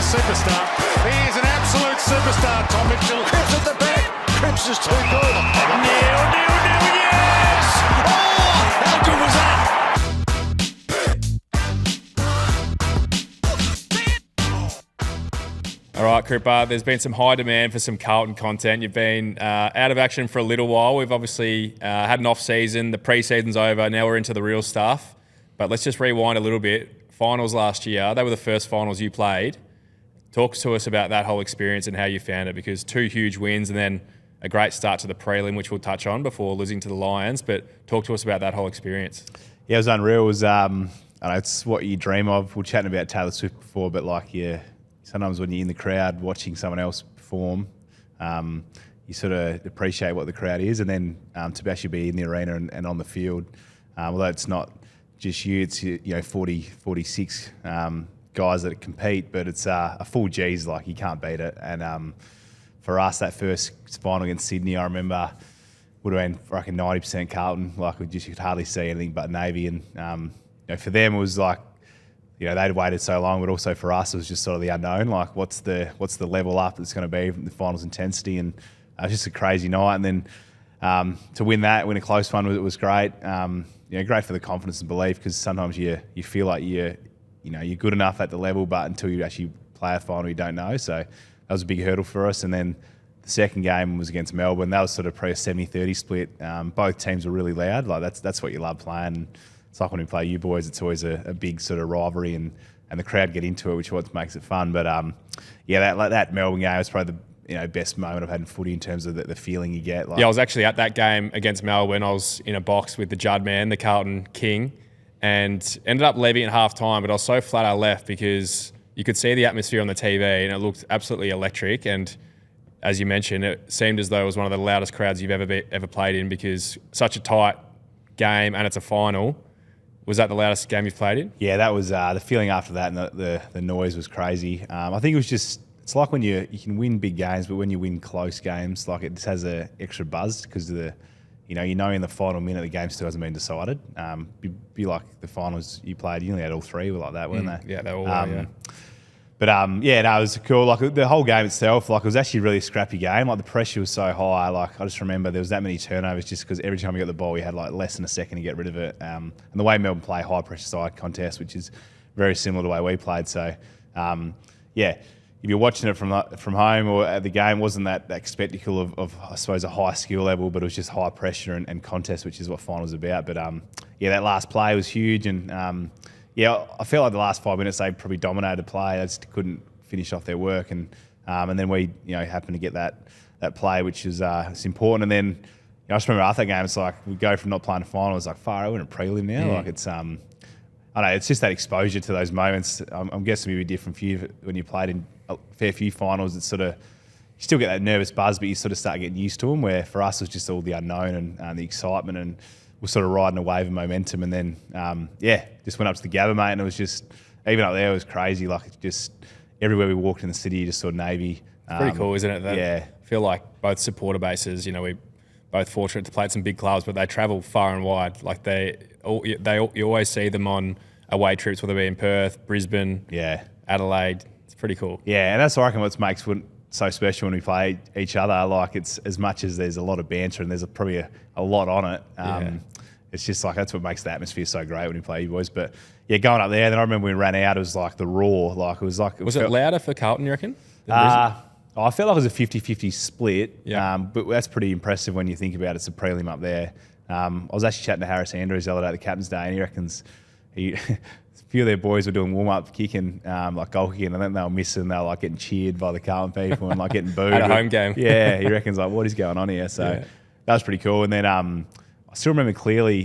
superstar. He is an absolute superstar, Tom Mitchell. Cripps at the back. Cripps is too good. Yes! Oh, how good was that? All right, Crippa, there's been some high demand for some Carlton content. You've been out of action for a little while. We've obviously had an off-season. The pre-season's over. Now we're into the real stuff. But let's just rewind a little bit. Finals last year, they were the first finals you played. Talk to us about that whole experience and how you found it, because 2 huge wins and then a great start to the prelim, which we'll touch on before losing to the Lions. But talk to us about that whole experience. Yeah, it was unreal. It was, I don't know, it's what you dream of. We were chatting about Taylor Swift before, but like, yeah, sometimes when you're in the crowd watching someone else perform, you sort of appreciate what the crowd is, and then to actually be in the arena and on the field, although it's not just you, it's 40, 46 guys that compete, but it's a full G's, like you can't beat it. And for us, that first final against Sydney, I remember would have been like a 90% Carlton, like you could hardly see anything but Navy, and for them it was like, they'd waited so long, but also for us, it was just sort of the unknown. Like, what's the level up that's going to be from the finals intensity? And it was just a crazy night. And then to win a close one, it was great. Great for the confidence and belief, because sometimes you feel like you're good enough at the level, but until you actually play a final, you don't know. So that was a big hurdle for us. And then the second game was against Melbourne. That was sort of probably a 70-30 split. Both teams were really loud. Like that's what you love playing. It's like when we play you boys, it's always a big sort of rivalry, and the crowd get into it, which is what makes it fun. But that Melbourne game was probably the best moment I've had in footy in terms of the feeling you get. Like, I was actually at that game against Melbourne. I was in a box with the Judd man, the Carlton king, and ended up leaving at half time, but I was so flat I left because you could see the atmosphere on the TV and it looked absolutely electric. And as you mentioned, it seemed as though it was one of the loudest crowds you've ever played in, because such a tight game and it's a final. Was that the loudest game you've played in? Yeah, that was the feeling after that, and the noise was crazy. I think it was just, it's like when you can win big games, but when you win close games, like it just has an extra buzz because of the, in the final minute the game still hasn't been decided. Be like the finals you played, you only had all 3 were like that, weren't they? Yeah, they all were, yeah. But it was cool. Like the whole game itself, like it was actually a really scrappy game. Like the pressure was so high. Like I just remember there was that many turnovers just because every time you got the ball, you had like less than a second to get rid of it. And the way Melbourne play high pressure side contest, which is very similar to the way we played. So if you're watching it from home or at the game, wasn't that spectacle of I suppose a high skill level, but it was just high pressure and contest, which is what finals about. But that last play was huge, and I felt like the last 5 minutes they probably dominated the play. They just couldn't finish off their work, and then we happened to get that play, which is it's important. And then I just remember after that game, it's like we go from not playing a final, it's like far, we're in a prelim now. Like it's I don't know, it's just that exposure to those moments. I'm guessing it'd be different for you when you played in a fair few finals. It's sort of, you still get that nervous buzz, but you sort of start getting used to them. Where for us, it was just all the unknown and the excitement, and we're sort of riding a wave of momentum. And then, just went up to the Gabba, mate, and it was just, even up there, it was crazy. Like, it's just everywhere we walked in the city, you just saw Navy. It's pretty cool, isn't it? Yeah. I feel like both supporter bases, we're both fortunate to play at some big clubs, but they travel far and wide. Like, you always see them on away trips, whether it be in Perth, Brisbane, Adelaide. It's pretty cool. Yeah, and that's, I reckon, what makes it so special when we play each other. Like, it's as much as there's a lot of banter and there's probably a lot on it. It's just like, that's what makes the atmosphere so great when you play you boys. But going up there, then I remember when we ran out, it was like the roar. Like, it was like... Was it louder for Carlton, you reckon? I felt like it was a 50-50 split. But that's pretty impressive when you think about it. It's a prelim up there. I was actually chatting to Harris Andrews the other day at the Captain's Day, and he reckons a few of their boys were doing warm-up kicking, like goal kicking, and then they were missing. They were like getting cheered by the Carlton people and like getting booed. At a home game. Yeah, he reckons like, what is going on here? So that was pretty cool. And then I still remember clearly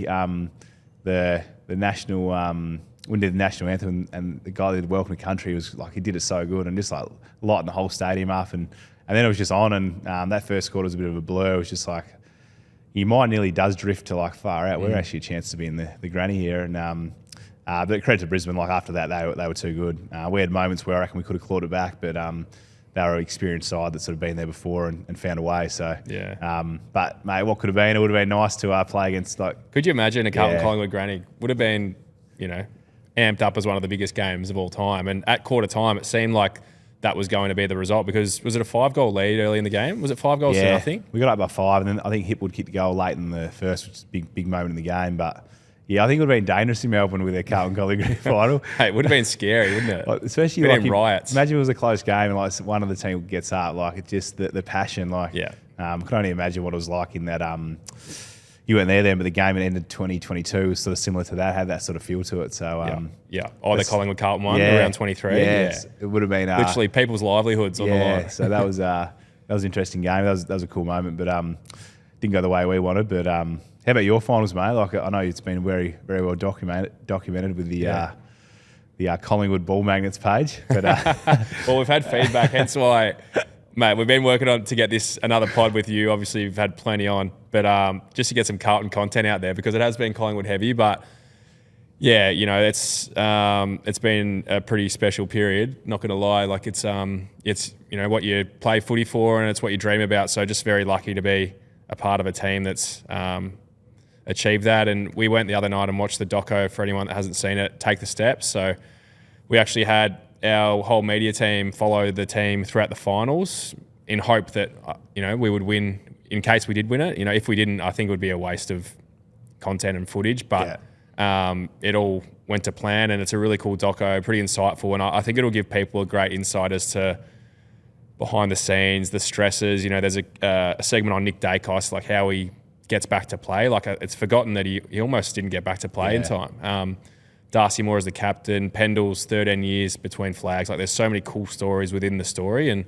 the national when we did the national anthem, and the guy that did Welcome to Country was like, he did it so good and just like lighting the whole stadium up, and then it was just on, and that first quarter was a bit of a blur. It was just like, your mind nearly does drift to like far out. We're actually a chance to be in the granny here, and but credit to Brisbane, like after that they were too good. We had moments where I reckon we could have clawed it back, but they were an experienced side that's sort of been there before and found a way. So but mate, what could have been? It would have been nice to play against like. Could you imagine a Carlton Collingwood granny? Would have been, amped up as one of the biggest games of all time. And at quarter time, it seemed like that was going to be the result, because was it a 5-goal lead early in the game? Was it 5 goals to nothing? We got up by 5, and then I think Hipwood kicked the goal late in the first, which is a big moment in the game. But yeah, I think it would have been dangerous in Melbourne with their Carlton Collingwood final. Hey, it would have been scary, wouldn't it? Like, especially been like in riots. Imagine it was a close game and like one of the team gets up. Like it's just the passion. Like I can only imagine what it was like in that. You weren't there then, but the game that ended 2022 was sort of similar to that. Had that sort of feel to it. So the Collingwood Carlton one around 23. It would have been literally people's livelihoods on the line. So that was an interesting game. That was a cool moment, but didn't go the way we wanted. But how about your finals, mate? Like I know it's been very very well documented with the Collingwood Ball Magnets page. But well, we've had feedback, hence why. Mate, we've been working on to get this another pod with you. Obviously, you've had plenty on, but just to get some Carlton content out there, because it has been Collingwood heavy. But yeah, it's been a pretty special period. Not going to lie, like it's what you play footy for, and it's what you dream about. So just very lucky to be a part of a team that's achieved that. And we went the other night and watched the doco, for anyone that hasn't seen it, Take the Steps. So we actually had our whole media team follow the team throughout the finals in hope that, we would win in case we did win it. If we didn't, I think it would be a waste of content and footage, but it all went to plan, and it's a really cool doco, pretty insightful. And I think it'll give people a great insight as to behind the scenes, the stresses. There's a segment on Nick Dacos, like how he gets back to play. Like it's forgotten that he almost didn't get back to play in time. Darcy Moore as the captain, Pendle's 13 years between flags. Like there's so many cool stories within the story, and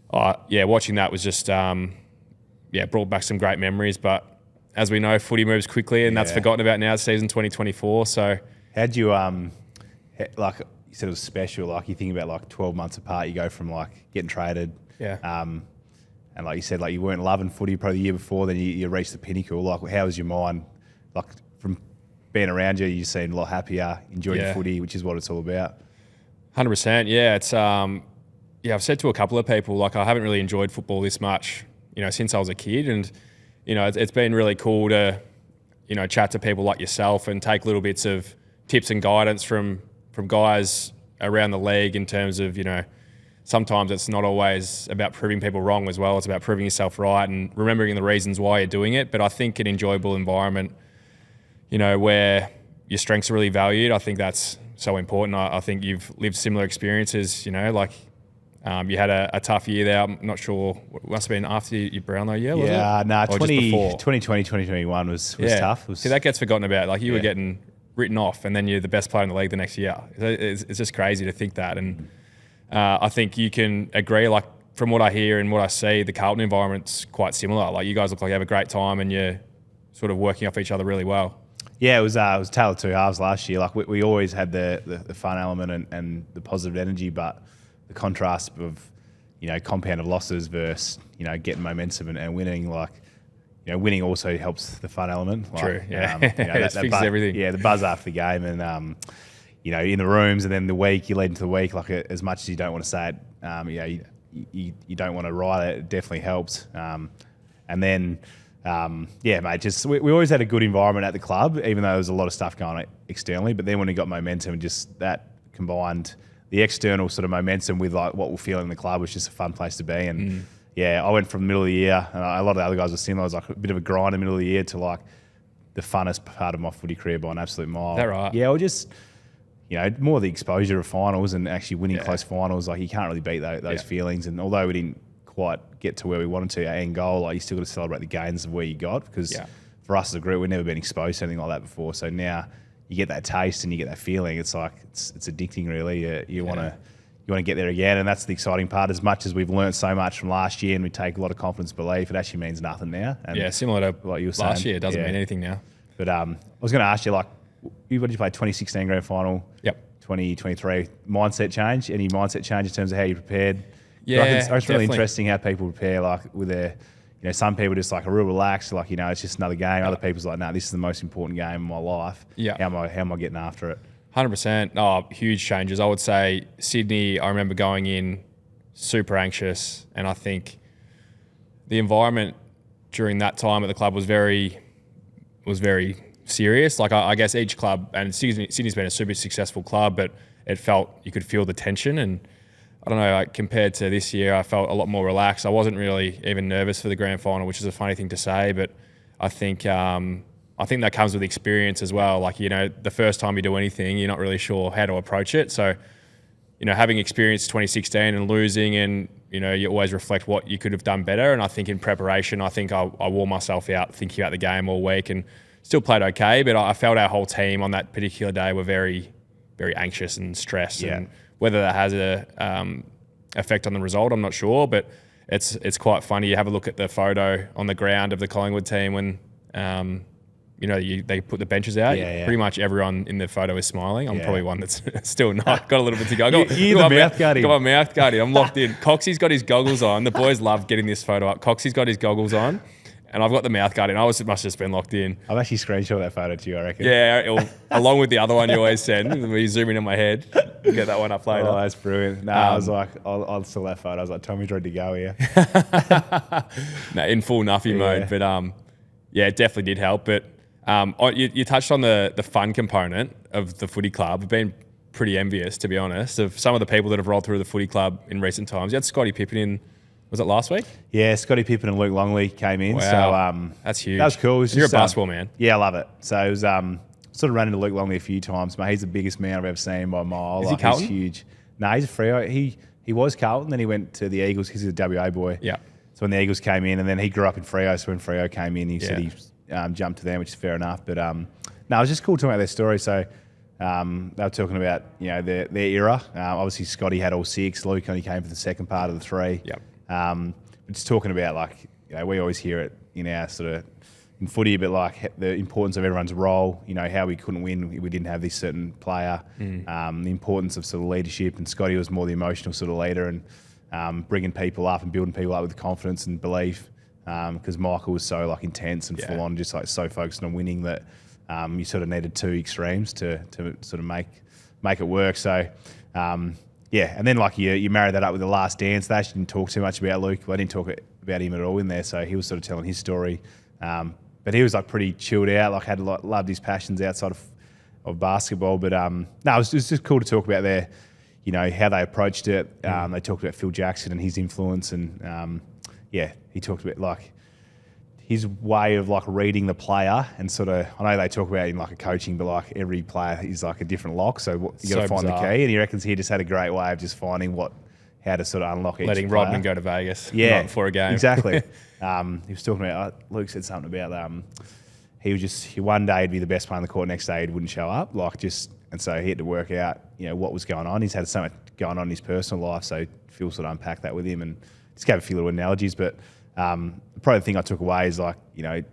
watching that was just brought back some great memories. But as we know, footy moves quickly, and that's forgotten about now. It's season 2024. So how'd you like you said it was special? Like you think about like 12 months apart, you go from like getting traded, and like you said, like you weren't loving footy probably the year before, then you reached the pinnacle. Like how was your mind? Like from being around you, you seemed a lot happier, enjoying footy, which is what it's all about. 100%. Yeah, it's I've said to a couple of people, like I haven't really enjoyed football this much, since I was a kid, and it's been really cool to chat to people like yourself and take little bits of tips and guidance from guys around the league in terms of sometimes it's not always about proving people wrong as well. It's about proving yourself right and remembering the reasons why you're doing it. But I think an enjoyable environment, where your strengths are really valued, I think that's so important. I think you've lived similar experiences, you had a tough year there. I'm not sure, it must have been after your Brownlow year, was it? Yeah, no, 2020, 2021 was tough. See, that gets forgotten about. Like you were getting written off, and then you're the best player in the league the next year. It's just crazy to think that. And I think you can agree, like from what I hear and what I see, the Carlton environment's quite similar. Like you guys look like you have a great time and you're sort of working off each other really well. Yeah, it was tale of two halves last year. Like we always had the fun element and the positive energy, but the contrast of compounded losses versus getting momentum and winning. Like winning also helps the fun element. Like, true. Yeah, that fixes everything. Yeah, the buzz after the game and in the rooms, and then the week you lead into the week. Like as much as you don't want to say it, you don't want to write it. It definitely helps. And then. Mate, just we always had a good environment at the club, even though there was a lot of stuff going on externally. But then when we got momentum, just that combined the external sort of momentum with like what we're feeling in the club was just a fun place to be. And I went from the middle of the year, and a lot of the other guys were similar. It was like a bit of a grind in the middle of the year to like the funnest part of my footy career by an absolute mile. Is that right? Yeah, or just more the exposure of finals and actually winning close finals. Like you can't really beat those feelings. And although we didn't quite get to where we wanted to, our end goal, like you still got to celebrate the gains of where you got, because for us as a group, we've never been exposed to anything like that before. So now you get that taste and you get that feeling. It's like it's addicting, really. You want to get there again, and that's the exciting part. As much as we've learned so much from last year, and we take a lot of confidence, belief, it actually means nothing now. And similar to what you were saying, last year, it doesn't mean anything now. But I was going to ask you, like, what did you play? 2016 grand final. Yep. 2023 mindset change. Any mindset change in terms of how you prepared? Yeah, it's really interesting how people prepare, like with their, some people just like a real relaxed, like, it's just another game. Other people's like, no, this is the most important game in my life. Yeah. How am I getting after it? 100%. Oh, huge changes. I would say Sydney, I remember going in super anxious, and I think the environment during that time at the club was very serious. Like I guess each club, and Sydney's been a super successful club, but it felt you could feel the tension. And I don't know, like compared to this year, I felt a lot more relaxed. I wasn't really even nervous for the grand final, which is a funny thing to say, but I think that comes with experience as well. Like, you know, the first time you do anything, you're not really sure how to approach it. So, you know, having experienced 2016 and losing, and, you know, you always reflect what you could have done better. And I think in preparation, I think I wore myself out thinking about the game all week and still played okay. But I felt our whole team on that particular day were very, very anxious and stressed. Yeah. And whether that has a effect on the result, I'm not sure. But it's quite funny. You have a look at the photo on the ground of the Collingwood team when, you know, they put the benches out. Yeah. Pretty much everyone in the photo is smiling. I'm Yeah. probably one that's still not. Got a little bit to go. You're the mouth guard. Got my mouth guard in. I'm locked in. Coxie's got his goggles on. The boys love getting this photo up. Coxie's got his goggles on, and I've got the mouth guard in. Must have just been locked in. I've actually screenshot that photo to you, I reckon. Yeah, along with the other one you always send. We zoom in on my head. We'll get that one up later. Oh, that's brilliant. No, I was like, I'll still that photo. I was like, Tommy's ready to go here. No, in full Nuffy mode. But yeah, it definitely did help. But you touched on the fun component of the footy club. I've been pretty envious, to be honest, of some of the people that have rolled through the footy club in recent times. You had Scotty Pippen in, was it last week? Yeah, Scotty Pippen and Luke Longley came in. Wow. So that's huge. That was cool. You're a basketball man. Yeah, I love it. So it was sort of run into Luke Longley a few times. Mate, he's the biggest man I've ever seen by a mile. Is he Carlton? He's huge. No, he's a Freo. He was Carlton, then he went to the Eagles because he's a WA boy. Yeah. So when the Eagles came in, and then he grew up in Freo, so when Freo came in, he said he jumped to them, which is fair enough. But no, it was just cool talking about their story. So they were talking about, you know, their era. Obviously, Scotty had all 6. Luke only came for the second part of the 3. Yep. Just talking about, like, you know, we always hear it in our sort of in footy, but like the importance of everyone's role. You know, how we couldn't win, we didn't have this certain player. The importance of sort of leadership, and Scotty was more the emotional sort of leader, and bringing people up and building people up with confidence and belief. Because Michael was so like intense and full on, just like so focused on winning that you sort of needed 2 extremes to sort of make it work. So yeah, and then like you marry that up with The Last Dance. They actually didn't talk too much about Luke. I didn't talk about him at all in there. So he was sort of telling his story, but he was like pretty chilled out. Like loved his passions outside of basketball. But no, it was just cool to talk about their, you know, how they approached it. They talked about Phil Jackson and his influence, and yeah, he talked about like his way of like reading the player and sort of, I know they talk about in like a coaching, but like every player is like a different lock. So you got to find bizarre. The key. And he reckons he just had a great way of just finding how to sort of unlock each Letting player. Rodman go to Vegas before a game. Exactly. He was talking about, Luke said something about he one day he'd be the best player on the court, next day he wouldn't show up. And so he had to work out, you know, what was going on. He's had so much going on in his personal life. So Phil sort of unpacked that with him and just gave a few little analogies. But probably the thing I took away is like, you know,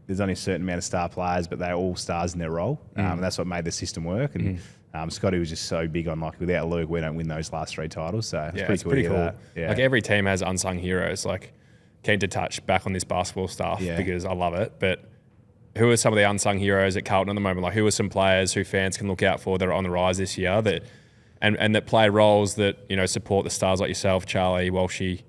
there's only a certain amount of star players, but they're all stars in their role. And that's what made the system work. And Scotty was just so big on like, without Luke, we don't win those last 3 titles. So it's pretty cool. That. Yeah. Like every team has unsung heroes. Like, keen to touch back on this basketball stuff because I love it. But who are some of the unsung heroes at Carlton at the moment? Like, who are some players who fans can look out for that are on the rise this year that and that play roles that, you know, support the stars like yourself, Charlie, Walshy?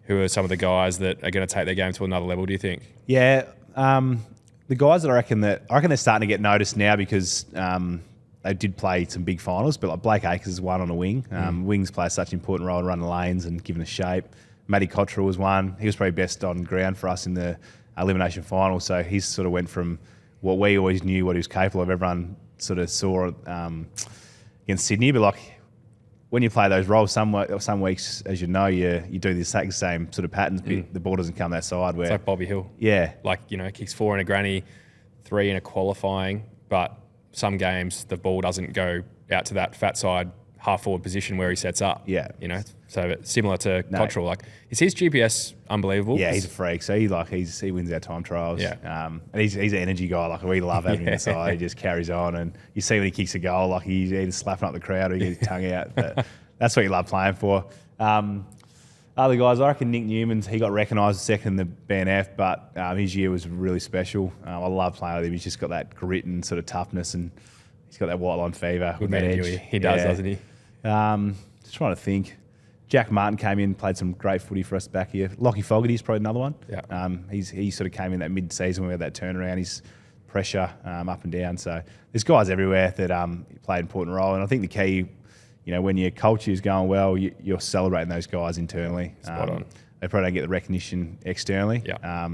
Who are some of the guys that are going to take their game to another level, do you think? Yeah, the guys that I reckon they're starting to get noticed now because they did play some big finals, but like Blake Acres is one on a wing. Wings play such an important role in running lanes and giving us shape. Matty Cottrell was one. He was probably best on ground for us in the elimination final. So he sort of went from what we always knew what he was capable of. Everyone sort of saw against Sydney, but like when you play those roles, some weeks, as you know, you do the exact same sort of patterns, but the ball doesn't come that side. Where it's like Bobby Hill. Yeah. Like, you know, kicks 4 in a granny, 3 in a qualifying, but some games the ball doesn't go out to that fat side half forward position where he sets up. Yeah. You know, so similar to Cottrell. Like, is his GPS unbelievable? Yeah, he's a freak. So he wins our time trials. Yeah. And he's an energy guy. Like, we love having him inside. He just carries on, and you see when he kicks a goal, like he's either slapping up the crowd or he gets his tongue out. But that's what you love playing for. Other guys, I reckon Nick Newman's, he got recognised second in the BNF, but his year was really special. I love playing with him. He's just got that grit and sort of toughness, and he's got that white line fever. Good man, he does, doesn't he? Just trying to think. Jack Martin came in, played some great footy for us back here. Lockie Fogarty's probably another one. Yeah. He sort of came in that mid-season when we had that turnaround. His pressure up and down. So there's guys everywhere that play an important role. And I think the key, when your culture is going well, you're celebrating those guys internally. Spot on. They probably don't get the recognition externally. Yeah.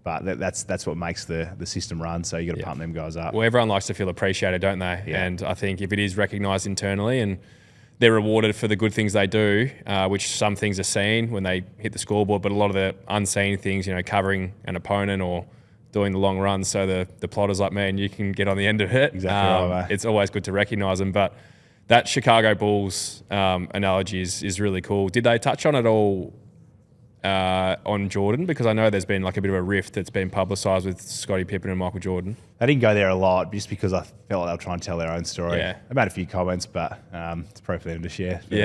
But that's what makes the system run. So you got to pump them guys up. Well, everyone likes to feel appreciated, don't they? Yeah. And I think if it is recognised internally and they're rewarded for the good things they do, which some things are seen when they hit the scoreboard, but a lot of the unseen things, covering an opponent or doing the long runs so the plotters like me and you can get on the end of it. Exactly right, mate. It's always good to recognise them. But that Chicago Bulls analogy is really cool. Did they touch on it all on Jordan? Because I know there's been like a bit of a rift that's been publicised with Scottie Pippen and Michael Jordan. They didn't go there a lot just because I felt like they were trying to tell their own story. Yeah. I made a few comments, but it's probably for them to share. But,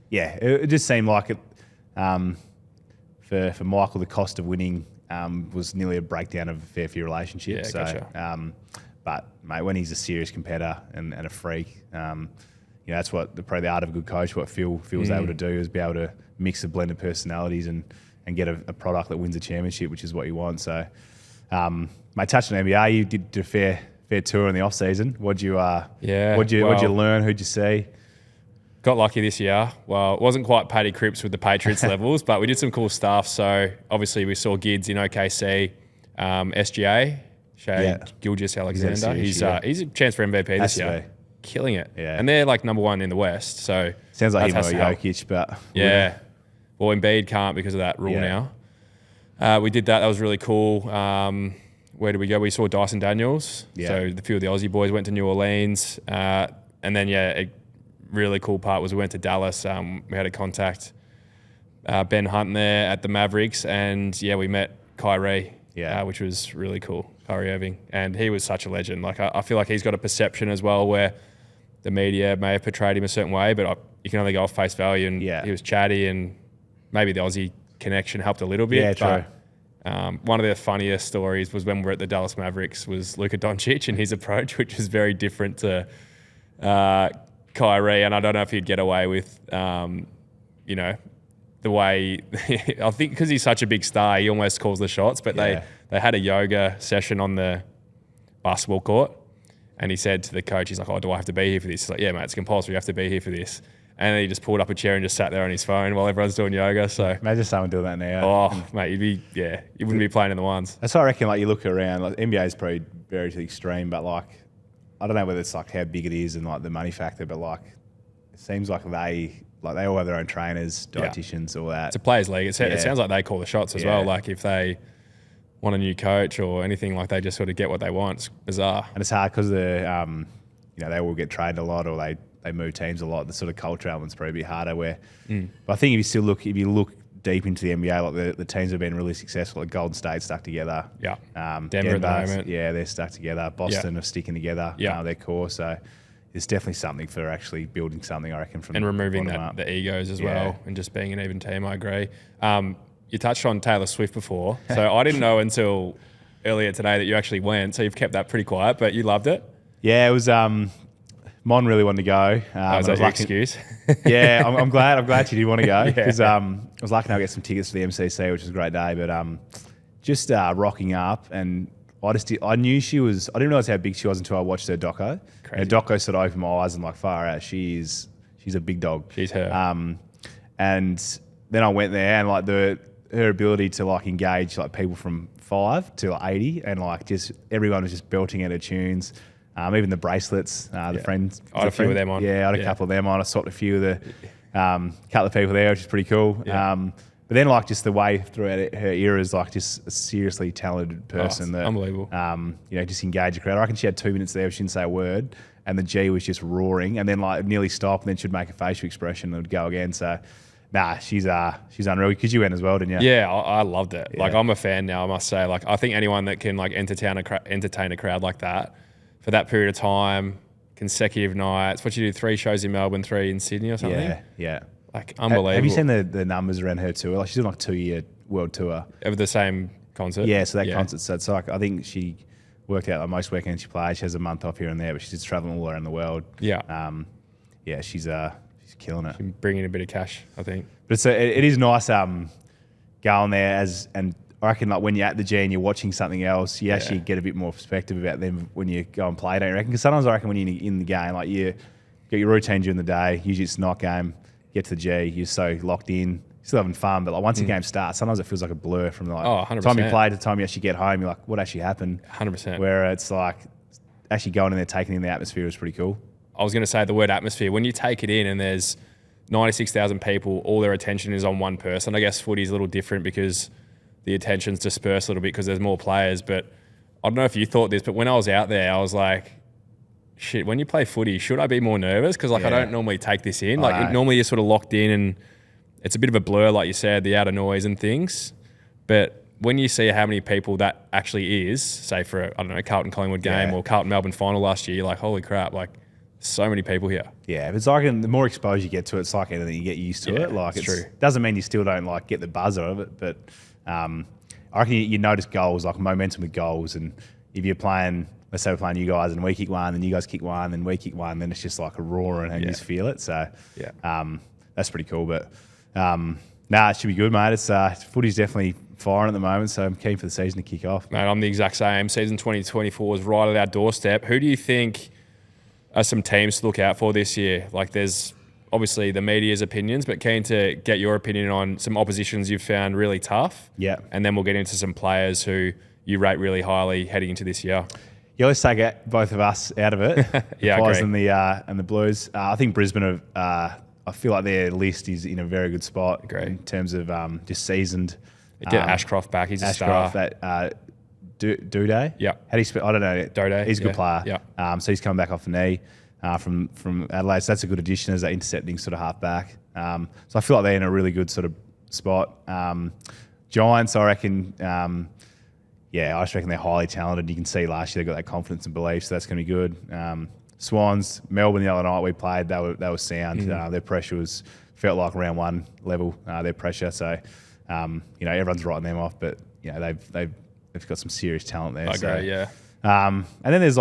Yeah. it just seemed like it for Michael, the cost of winning was nearly a breakdown of a fair few relationships. Yeah, so, gotcha. but mate, when he's a serious competitor and a freak, that's what probably the art of a good coach. What Phil was able to do is be able to mix a blend of personalities and get a product that wins a championship, which is what you want. So, mate, touching on NBA, you did a fair tour in the off season. What'd you learn? Who'd you see? Got lucky this year. Well, it wasn't quite Paddy Cripps with the Patriots levels, but we did some cool stuff. So obviously we saw Gids in OKC, SGA, Gilgeous-Alexander. He's a chance for MVP this year. Killing it. Yeah. And they're like number one in the West. So sounds like him or has to help. Jokic, but yeah. Well, Embiid can't because of that rule now. We did that. That was really cool. Where did we go? We saw Dyson Daniels. Yeah. So a few of the Aussie boys went to New Orleans. And then, a really cool part was we went to Dallas. We had a contact, Ben Hunt there at the Mavericks. And, we met Kyrie, which was really cool, Kyrie Irving. And he was such a legend. Like I feel like he's got a perception as well where the media may have portrayed him a certain way, but you can only go off face value. And he was chatty and maybe the Aussie connection helped a little bit. Yeah, true. But, one of the funniest stories was when we were at the Dallas Mavericks was Luka Doncic and his approach, which was very different to Kyrie. And I don't know if he'd get away with, the way I think because he's such a big star, he almost calls the shots. But they had a yoga session on the basketball court, and he said to the coach, he's like, "Oh, do I have to be here for this?" He's like, "Yeah, mate, it's compulsory. You have to be here for this." And then he just pulled up a chair and just sat there on his phone while everyone's doing yoga. So imagine someone doing that now. Oh, mate, you wouldn't be playing in the ones. That's what I reckon. Like you look around, like NBA is probably very to the extreme, but like I don't know whether it's like how big it is and like the money factor, but like it seems like they all have their own trainers, dietitians, all that. It's a players' league. It sounds like they call the shots as well. Like if they want a new coach or anything, like they just sort of get what they want. It's bizarre. And it's hard because they all get traded a lot or they move teams a lot. The sort of culture element's probably a bit harder. But I think if you look deep into the NBA, like the teams have been really successful. Like Golden State stuck together. Yeah. Denver at the moment. Yeah, they're stuck together. Boston are sticking together. Yeah. Their core. So there's definitely something for actually building something, I reckon, from and removing the the egos as well, and just being an even team. I agree. You touched on Taylor Swift before, so I didn't know until earlier today that you actually went. So you've kept that pretty quiet, but you loved it. Yeah, it was. Mon really wanted to go. Was that your excuse? Yeah, I'm glad she did want to go because I was lucky enough to get some tickets for the MCC, which was a great day. But just rocking up, and I knew she was. I didn't realize how big she was until I watched her doco. Crazy. Her doco sort of opened my eyes and like far out. She's a big dog. She's her. And then I went there and like her ability to like engage like people from 5 to like 80 and like just everyone was just belting at her tunes. Even the bracelets, the friends. I had a few of them on. Yeah, I had a couple of them on. I swapped a few of the couple of people there, which is pretty cool. Yeah. But then like just the way throughout her era is like just a seriously talented person that unbelievable. Just engage a crowd. I reckon she had 2 minutes there, she didn't say a word, and the G was just roaring, and then like nearly stopped, and then she'd make a facial expression and it would go again. So. Nah, she's unreal. Because you went as well, didn't you? Yeah, I loved it. Yeah. Like I'm a fan now, I must say. Like I think anyone that can like entertain a crowd like that for that period of time, consecutive nights. What you do, 3 shows in Melbourne, 3 in Sydney or something? Yeah. Like unbelievable. Have you seen the numbers around her tour? Like she's doing like a 2-year world tour. Of the same concert? Yeah, so that concert. So it's like I think she worked out like most weekends she plays. She has a month off here and there, but she's just traveling all around the world. Yeah. She's killing it. She's bringing a bit of cash, I think. But it is nice going there and I reckon like when you're at the G and you're watching something else, you actually get a bit more perspective about them when you go and play, don't you reckon? Because sometimes I reckon when you're in the game, like you got your routine during the day. Usually it's a night game. Get to the G. You're so locked in. Still having fun, but like once the game starts, sometimes it feels like a blur from like 100%. time you play to the time you actually get home. You're like, what actually happened? 100%. Where it's like actually going in there, taking in the atmosphere is pretty cool. I was going to say the word atmosphere. When you take it in and there's 96,000 people, all their attention is on one person. I guess footy's a little different because the attention's dispersed a little bit because there's more players. But I don't know if you thought this, but when I was out there, I was like, shit, when you play footy, should I be more nervous? Because like I don't normally take this in. Like normally you're sort of locked in and it's a bit of a blur, like you said, the outer noise and things. But when you see how many people that actually is, say for a, I don't know, Carlton Collingwood game or Carlton Melbourne final last year, you're like, holy crap, like so many people here. Yeah, it's like the more exposure you get to it, it's like anything, you get used to it. Like it's true. Doesn't mean you still don't like get the buzz out of it, but I reckon you notice goals, like momentum with goals, and if you're playing, let's say we're playing you guys and we kick one, then you guys kick one, then we kick one, then it's just like a roar and you just feel it. So that's pretty cool. But it should be good, mate. It's footy's definitely firing at the moment, so I'm keen for the season to kick off. Mate, I'm the exact same. Season 2024 is right at our doorstep. Who do you think are some teams to look out for this year? Like there's obviously the media's opinions, but keen to get your opinion on some oppositions you've found really tough. Yeah. And then we'll get into some players who you rate really highly heading into this year. Yeah, let's take both of us out of it. Yeah, the I Pies agree. and the Blues. I think Brisbane I feel like their list is in a very good spot in terms of just seasoned. Get Ashcroft back. He's a star. Duday? Yeah. How do you spell? I don't know. Duday. He's a good player. Yeah. So he's coming back off the knee from Adelaide. So that's a good addition as that intercepting sort of half-back. So I feel like they're in a really good sort of spot. Giants, I reckon, I just reckon they're highly talented. You can see last year they got that confidence and belief, so that's going to be good. Swans, Melbourne the other night we played, they were sound. Their pressure felt like round one level, their pressure. So, everyone's writing them off, but, they've got some serious talent there. I agree, yeah. And then there's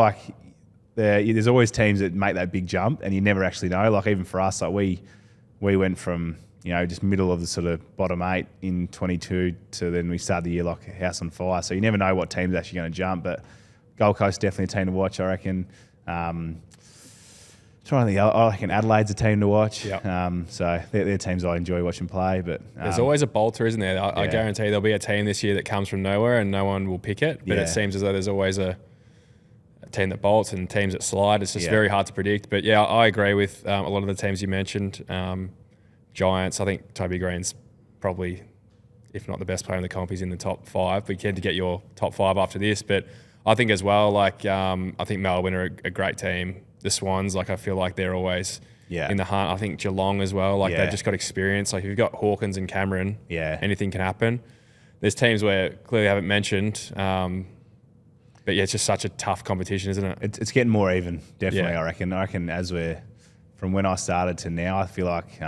there's always teams that make that big jump and you never actually know. Like even for us, like we went from, just middle of the sort of bottom 8 in 22 to then we started the year like a house on fire. So you never know what team's actually going to jump, but Gold Coast definitely a team to watch, I reckon. Trying to think, I reckon Adelaide's a team to watch. Yep. So they're teams I enjoy watching play. But there's always a bolter, isn't there? I guarantee there'll be a team this year that comes from nowhere and no one will pick it. But it seems as though there's always a team that bolts and teams that slide. It's just very hard to predict. But yeah, I agree with a lot of the teams you mentioned. Giants, I think Toby Green's probably, if not the best player in the comp, he's in the top 5. We can to get your top 5 after this. But I think as well, I think Melbourne are a great team. The Swans, I feel like they're always in the hunt. I think Geelong as well, they've just got experience. Like if you've got Hawkins and Cameron, anything can happen. There's teams where clearly I haven't mentioned, but it's just such a tough competition, isn't it? It's getting more even, definitely. I reckon as from when I started to now, I feel like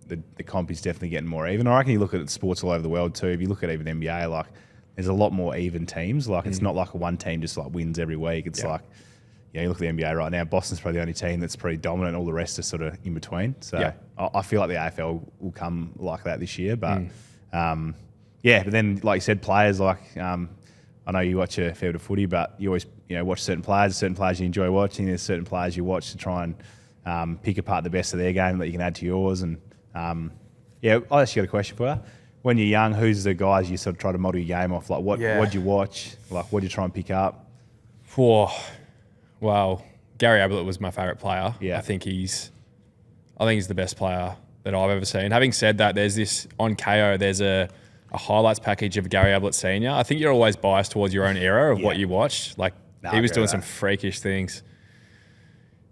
the comp is definitely getting more even. I reckon you look at sports all over the world too. If you look at even NBA, there's a lot more even teams. It's not like one team just wins every week. It's you look at the NBA right now, Boston's probably the only team that's pretty dominant. All the rest are sort of in between. So I feel like the AFL will come like that this year. But but then like you said, players I know you watch a fair bit of footy, but you always watch certain players you enjoy watching. There's certain players you watch to try and pick apart the best of their game that you can add to yours. And I actually got a question for you. When you're young, who's the guys you sort of try to model your game off? What'd you watch? What'd you try and pick up? Well, Gary Ablett was my favourite player. Yeah. I think he's the best player that I've ever seen. Having said that, there's this on KO. There's a highlights package of Gary Ablett Senior. I think you're always biased towards your own era of what you watched. He was doing some freakish things.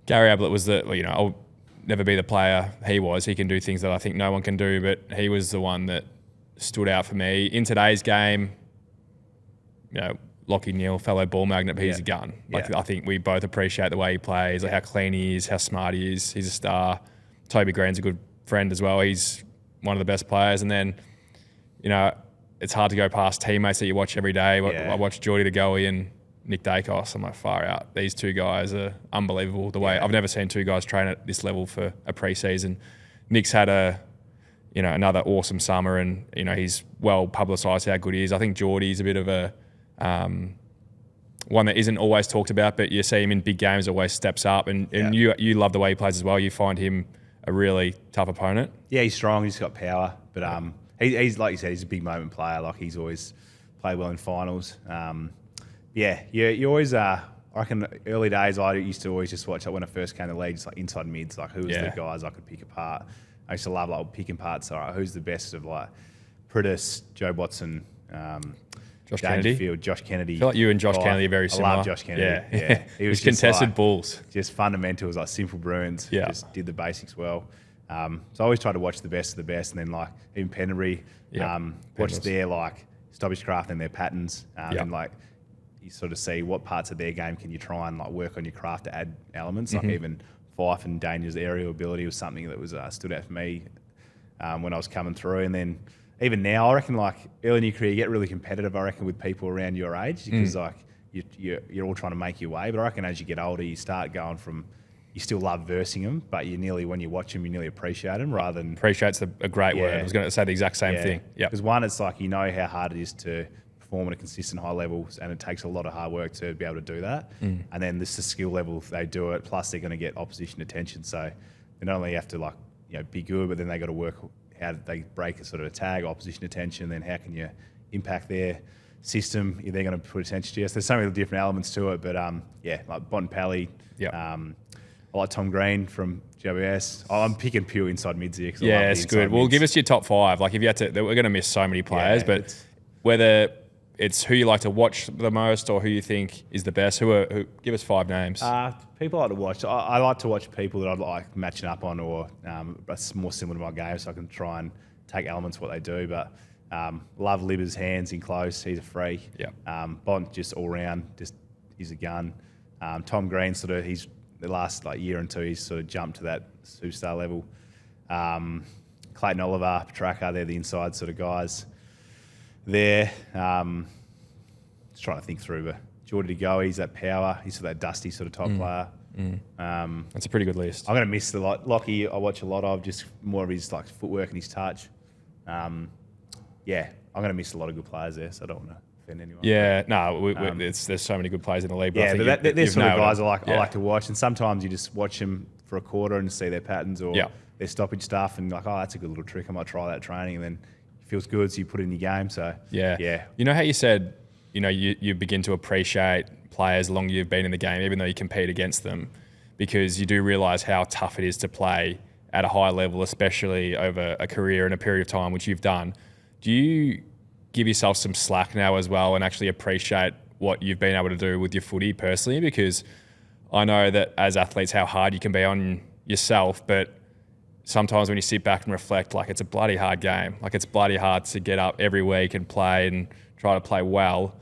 Gary Ablett was I'll never be the player he was. He can do things that I think no one can do, but he was the one that stood out for me in today's game. Lockie Neal, fellow ball magnet, but he's a gun. I think we both appreciate the way he plays, how clean he is, how smart he is. He's a star. Toby Green's a good friend as well. He's one of the best players. And then, it's hard to go past teammates that you watch every day. I watch Geordie DeGoey and Nick Dacos. I'm far out. These two guys are unbelievable. The way I've never seen two guys train at this level for a pre-season. Nick's had another awesome summer, and he's well publicised how good he is. I think Geordie's a bit of a one that isn't always talked about, but you see him in big games, always steps up, and you love the way he plays as well. You find him a really tough opponent. Yeah, he's strong. He's got power, but he's like you said, he's a big moment player. Like he's always played well in finals. You always I reckon early days I used to always just watch when I first came to the league, just like inside mids, like who was the guys I could pick apart. I used to love like picking apart. So who's the best of like Pritis, Joe Watson, Josh Kennedy. Josh Kennedy. I feel like you and Josh Kennedy are very similar. I love Josh Kennedy. Yeah. He was contested like, bulls. Just fundamentals, like simple Bruins. Yeah. Just did the basics well. So I always try to watch the best of the best, and then like even Penderbury, watch their like stoppage craft and their patterns, and like you sort of see what parts of their game can you try and like work on your craft to add elements. Like even Fife and Danger's aerial ability was something that was stood out for me when I was coming through, and then. Even now, I reckon, like early in your career, you get really competitive. I reckon with people around your age because like you're all trying to make your way. But I reckon as you get older, you start going from you still love versing them, but you nearly when you watch them, you nearly appreciate them rather than appreciate's a great word. I was going to say the exact same thing. Yeah, because one, it's like you know how hard it is to perform at a consistent high level, and it takes a lot of hard work to be able to do that. And then this is the skill level they do it. Plus, they're going to get opposition attention, so they not only have to like be good, but then they got to work. How they break a sort of a tag, opposition attention, then how can you impact their system if they're going to put attention to you? So there's so many different elements to it, but like Bontempelli. I like Tom Green from GWS. I'm picking pure inside mids here. Yeah, it's good. Well, give us your top 5. Like if you had to, we're going to miss so many players, but whether it's who you like to watch the most or who you think is the best, who give us 5 names. People I like to watch. I like to watch people that I'd like matching up on or more similar to my game, so I can try and take elements of what they do. But love Libber's hands in close. He's a freak. Bont just all round, just he's a gun. Tom Green sort of he's the last like year and two he's sort of jumped to that superstar level. Clayton Oliver, Petrarca, they're the inside sort of guys. There, just trying to think through, but Jordy De Goey, he's that power. He's that dusty sort of top player. That's a pretty good list. I'm going to miss the lot. Lockie, I watch a lot of, just more of his like footwork and his touch. I'm going to miss a lot of good players there, so I don't want to offend anyone. Yeah, no, there's so many good players in the league. But they're sort of guys I like to watch, and sometimes you just watch them for a quarter and see their patterns or their stoppage stuff, and like, oh, that's a good little trick. I might try that training, and then it feels good, so you put it in your game. So yeah. You know how you said, you begin to appreciate players the longer you've been in the game, even though you compete against them, because you do realise how tough it is to play at a high level, especially over a career and a period of time, which you've done. Do you give yourself some slack now as well and actually appreciate what you've been able to do with your footy personally? Because I know that as athletes, how hard you can be on yourself, but sometimes when you sit back and reflect, like it's a bloody hard game. Like it's bloody hard to get up every week and play and try to play well.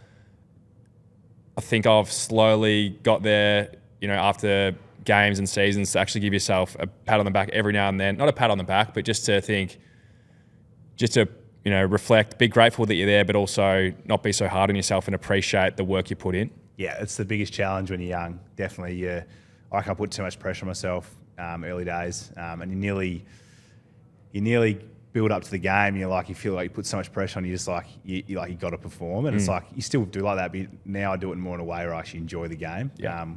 I think I've slowly got there, after games and seasons to actually give yourself a pat on the back every now and then. Not a pat on the back, but just to reflect, be grateful that you're there, but also not be so hard on yourself and appreciate the work you put in. Yeah, it's the biggest challenge when you're young. Definitely, I can't put too much pressure on myself early days, and you nearly build up to the game. You feel like you put so much pressure on you, just like you got to perform, and it's like you still do like that. But now I do it more in a way where I actually enjoy the game.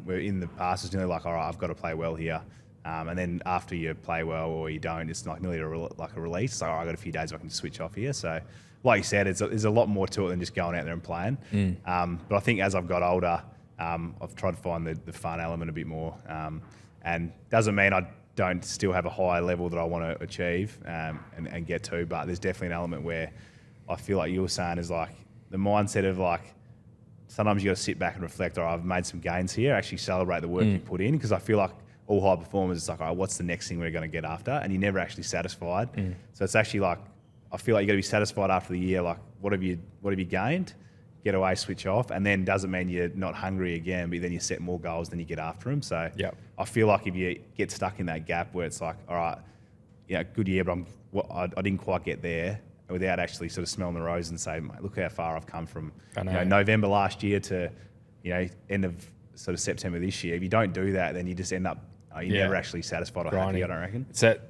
Where in the past it's nearly like, all right, I've got to play well here. And then after you play well or you don't, it's like nearly like a release. It's like, oh, I got a few days where I can just switch off here. So, like you said, there's a lot more to it than just going out there and playing. But I think as I've got older, I've tried to find the fun element a bit more. And doesn't mean I don't still have a high level that I want to achieve and get to. But there's definitely an element where I feel like you were saying is like the mindset of like sometimes you got to sit back and reflect. All right, I've made some gains here. Actually celebrate the work you put in, because I feel like all high performers, it's like, all right, what's the next thing we're going to get after? And you're never actually satisfied. So it's actually like, I feel like you got to be satisfied after the year. Like, what have you gained? Get away, switch off, and then doesn't mean you're not hungry again, but then you set more goals, then you get after them. So I feel like if you get stuck in that gap where it's like, all right, good year, but I didn't quite get there, without actually sort of smelling the rose and say, mate, look how far I've come from November last year to end of sort of September this year. If you don't do that, then you just end up you're never actually satisfied or happy, I don't reckon. It's that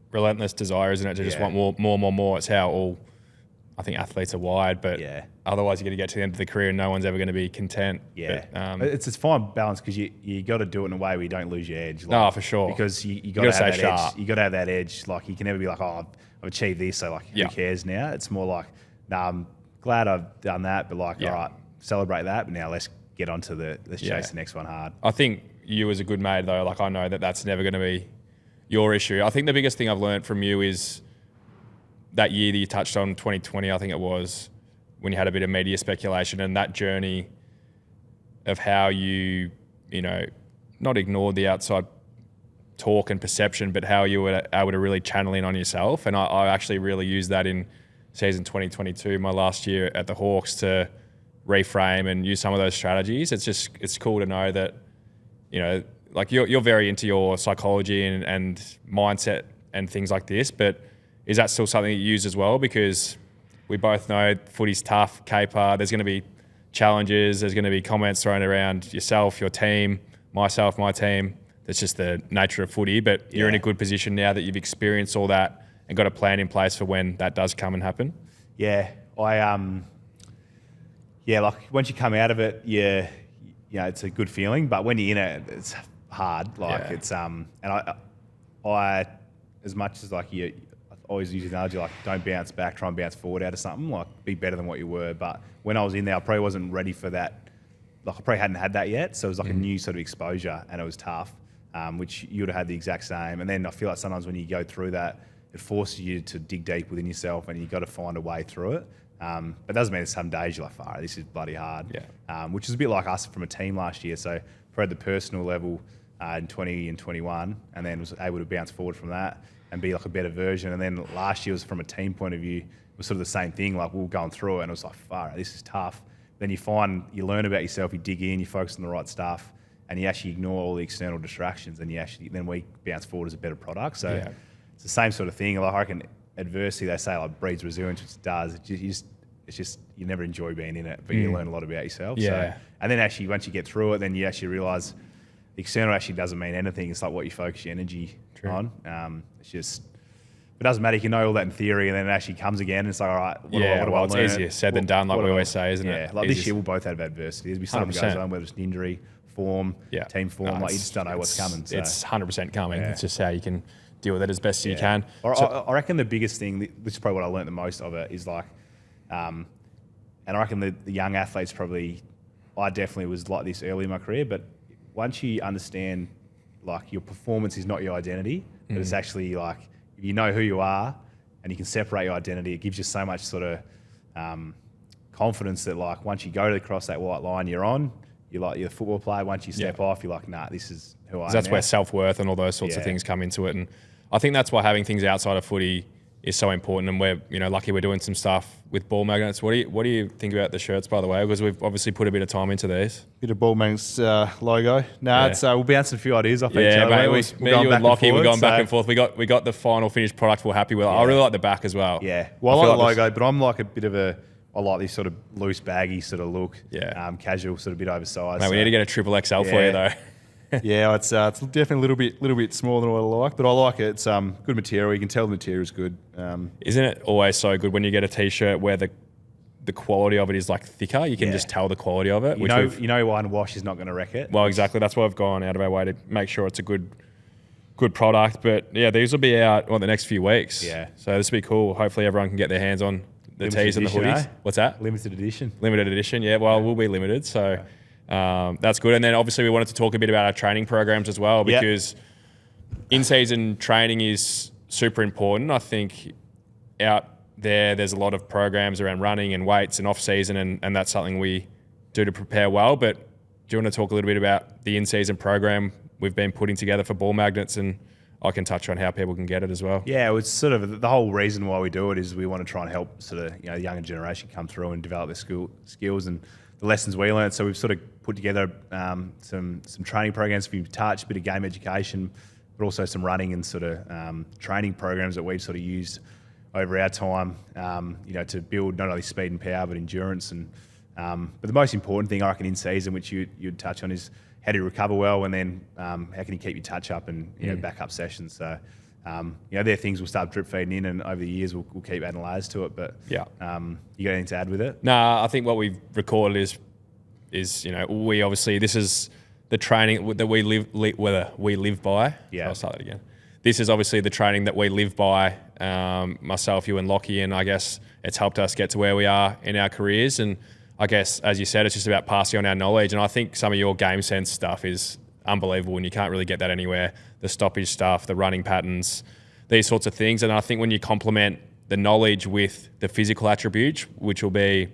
relentless desire, isn't it, to just want more. It's how all I think athletes are wired, but otherwise you're going to get to the end of the career and no one's ever going to be content. Yeah, but, it's a fine balance because you got to do it in a way where you don't lose your edge. Like, no, for sure. Because you got to have that sharp. edge. You got to have that edge. Like you can never be like, oh, I've achieved this, so like who cares now? It's more like, nah, I'm glad I've done that, but like, all right, celebrate that. But now let's get on to let's chase the next one hard. I think you as a good mate though, like I know that's never going to be your issue. I think the biggest thing I've learned from you is that year that you touched on, 2020, I think it was, when you had a bit of media speculation, and that journey of how you not ignored the outside talk and perception, but how you were able to really channel in on yourself. And I actually really used that in season 2022, my last year at the Hawks, to reframe and use some of those strategies. It's cool to know that, like you're very into your psychology and mindset and things like this, but is that still something you use as well? Because we both know footy's tough, caper. There's going to be challenges. There's going to be comments thrown around yourself, your team, myself, my team. That's just the nature of footy. But you're in a good position now that you've experienced all that and got a plan in place for when that does come and happen. Yeah, like once you come out of it, it's a good feeling. But when you're in it, it's hard. Like it's and I as much as like you. Always use the analogy like don't bounce back, try and bounce forward out of something, like be better than what you were. But when I was in there, I probably wasn't ready for that. Like I probably hadn't had that yet. So it was like a new sort of exposure and it was tough, which you would have had the exact same. And then I feel like sometimes when you go through that, it forces you to dig deep within yourself and you got to find a way through it. But it doesn't mean that some days you're like, far, this is bloody hard. Which is a bit like us from a team last year. So probably at the personal level in 20 and 21 and then was able to bounce forward from that and be like a better version. And then last year was from a team point of view, it was sort of the same thing. Like we were going through it and it was like, far, this is tough. Then you learn about yourself, you dig in, you focus on the right stuff and you actually ignore all the external distractions and then we bounce forward as a better product. So it's the same sort of thing. Like I reckon adversity, they say like breeds resilience, which it does. It's just you never enjoy being in it, but you learn a lot about yourself. So, and then actually once you get through it, then you actually realise the external actually doesn't mean anything. It's like what you focus your energy on. It's just, it doesn't matter. You can know all that in theory, and then it actually comes again. And it's like, all right, what do I learn? It's easier said than done, like we always say, isn't it? Yeah, like this year we'll both have adversity. There'll be something that goes on, whether it's an injury, form, team form. Like you just don't know what's coming. So. It's 100% coming. It's just how you can deal with it as best as you can. I reckon the biggest thing, which is probably what I learned the most of it, is like, and I reckon the young athletes probably, I definitely was like this early in my career, but once you understand like your performance is not your identity, but it's actually like, if you know who you are and you can separate your identity, it gives you so much sort of confidence that like once you go to cross that white line you're on, you're like you're a football player. Once you step off, you're like, nah, this is who I am. That's where self-worth and all those sorts of things come into it. And I think that's why having things outside of footy is so important, and we're lucky we're doing some stuff with ball magnets. What do you think about the shirts, by the way? Because we've obviously put a bit of time into these. Bit of ball magnets logo. It's we'll bounce a few ideas off each other. Mate, me, you and Lockie, we're going back and forth. We got the final finished product we're happy with. I really like the back as well. Yeah, well, I like the logo, but I'm like a bit of I like this sort of loose, baggy sort of look. Casual, sort of bit oversized. Mate, we need to get a triple XL for you though. It's definitely a little bit smaller than what I like, but I like it. It's good material. You can tell the material is good. Isn't it always so good when you get a t-shirt where the quality of it is like thicker? You can just tell the quality of it. You know one wash is not going to wreck it. Well, exactly. That's why I've gone out of our way to make sure it's a good product. But yeah, these will be out the next few weeks. Yeah. So this will be cool. Hopefully everyone can get their hands on the tees and the hoodies. What's that? Limited edition. Limited edition. Yeah. Well, we'll be limited. So. That's good. And then obviously we wanted to talk a bit about our training programs as well, because in-season training is super important. I think out there's a lot of programs around running and weights and off-season, and that's something we do to prepare well. But do you want to talk a little bit about the in-season program we've been putting together for ball magnets, and I can touch on how people can get it as well. Yeah, it's sort of the whole reason why we do it is we want to try and help sort of the younger generation come through and develop their skills and the lessons we learned. So we've sort of put together some training programs for you to touch, a bit of game education, but also some running and sort of training programs that we've sort of used over our time, to build not only speed and power but endurance. And but the most important thing I reckon in season, which you'd touch on, is how do you recover well, and then how can you keep your touch up and back up sessions. So there are things we'll start drip feeding in, and over the years we'll keep adding layers to it. But you got anything to add with it? Nah, I think what we've recorded is we obviously, this is the training that we live by. Yeah. So I'll start that again. This is obviously the training that we live by, myself, you and Lockie, and I guess it's helped us get to where we are in our careers. And I guess, as you said, it's just about passing on our knowledge. And I think some of your game sense stuff is unbelievable, and you can't really get that anywhere. The stoppage stuff, the running patterns, these sorts of things. And I think when you complement the knowledge with the physical attributes, which will be,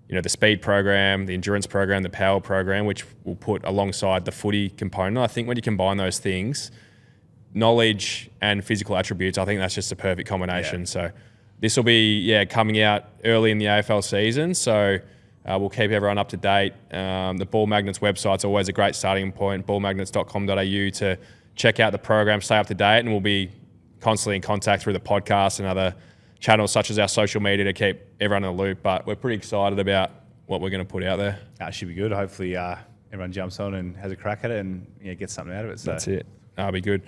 the speed program, the endurance program, the power program, which we'll put alongside the footy component. I think when you combine those things, knowledge and physical attributes, I think that's just a perfect combination. Yeah. So this will be coming out early in the AFL season. So we'll keep everyone up to date. The Ball Magnets website's always a great starting point, ballmagnets.com.au, to check out the program, stay up to date, and we'll be constantly in contact through the podcast and other channels such as our social media to keep everyone in the loop. But we're pretty excited about what we're going to put out there. That should be good. Hopefully everyone jumps on and has a crack at it and gets something out of it. So. That's it. That'll be good.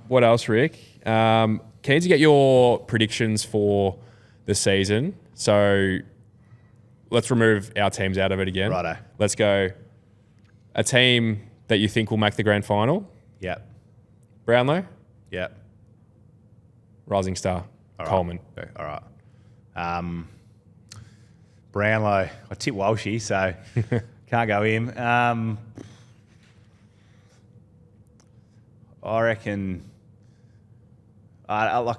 What else, Rick? Keen to get your predictions for the season. So let's remove our teams out of it again. Righto. Let's go a team that you think will make the grand final. Yep. Brownlow, Yep. Rising Star, Coleman. Okay, all right. Brownlow. I tip Walshy, so can't go him. I reckon. I like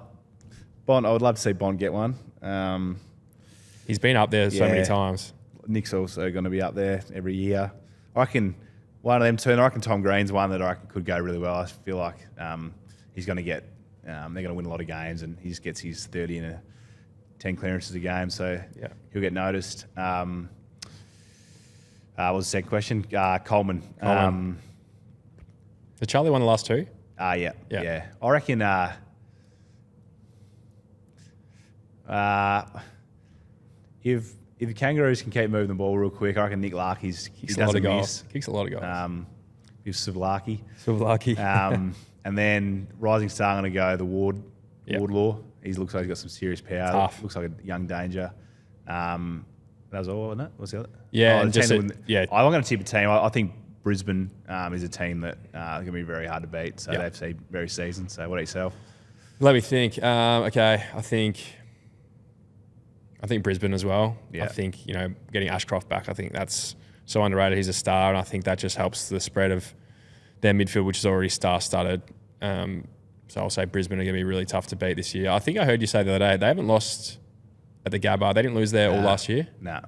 Bond. I would love to see Bond get one. He's been up there so many times. Nick's also going to be up there every year. I reckon one of them two. And I reckon Tom Green's one that I reckon could go really well. I feel like he's going to get. They're going to win a lot of games, and he just gets his 30 and 10 clearances a game, so he'll get noticed. What was the second question? Coleman. Did Charlie won the last two? Yeah. I reckon. If the Kangaroos can keep moving the ball real quick, I reckon Nick Larkey's Kicks a lot of goals. Kicks a lot of goals. With Savlaki. And then Rising Star, I'm going to go the Wardlaw. He looks like he's got some serious power. Tough. Looks like a young danger. That was all, wasn't it? What's the other? Yeah, I'm going to tip a team. I think Brisbane is a team that is going to be very hard to beat. So they've seen very seasoned. So what about yourself? Let me think. Okay, I think Brisbane as well. Yeah. I think getting Ashcroft back, I think that's so underrated. He's a star, and I think that just helps the spread of their midfield, which is already star-studded. So I'll say Brisbane are going to be really tough to beat this year. I think I heard you say the other day they haven't lost at the Gabba. They didn't lose there all last year. No,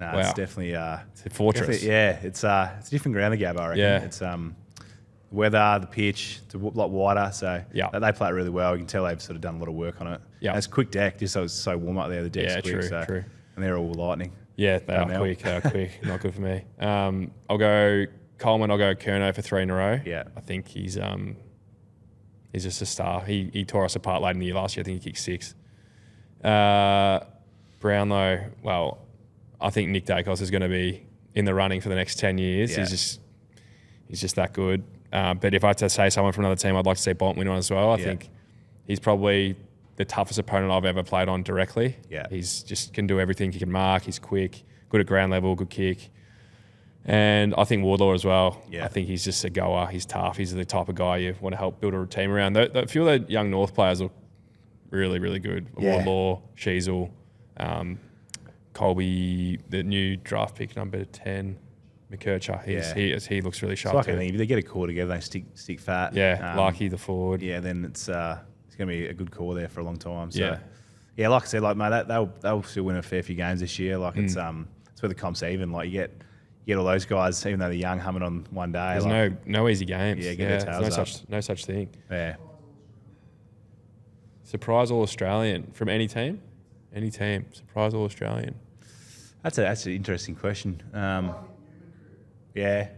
wow. It's definitely it's a fortress. It's a different ground, the Gabba, I reckon. Yeah. It's the weather, the pitch, it's a lot wider, so they play it really well. You can tell they've sort of done a lot of work on it. Yeah, it's a quick deck, just so it's so warm up there. The deck's quick, true. And they're all lightning. Yeah, they are quick. Not good for me. I'll go Coleman. I'll go Curnow for 3 in a row. Yeah, I think he's just a star. He tore us apart late in the year last year. I think he kicked 6. Brownlow. Well, I think Nick Dacos is going to be in the running for the next 10 years. Yeah. He's just that good. But if I had to say someone from another team, I'd like to see Bont win one as well. I think he's probably the toughest opponent I've ever played on directly. Yeah. He's just can do everything. He can mark. He's quick, good at ground level, good kick. And I think Wardlaw as well. Yeah. I think he's just a goer. He's tough. He's the type of guy you want to help build a team around. A few of the young North players look really, really good. Yeah. Wardlaw, Sheasel, Colby, the new draft pick, number 10, McKercher. He looks really sharp. It's like anything. If they get a core together, they stick fat. Yeah, Larkey, the forward. Yeah, then it's going to be a good core there for a long time. So, yeah, like I said, mate, they'll still win a fair few games this year. It's where the comp's even. Like you get all those guys, even though they're young, humming on one day. There's no easy games. Yeah, get their tails up. No such thing. Yeah. Surprise All-Australian from any team? Any team. Surprise All-Australian. That's an interesting question. Yeah.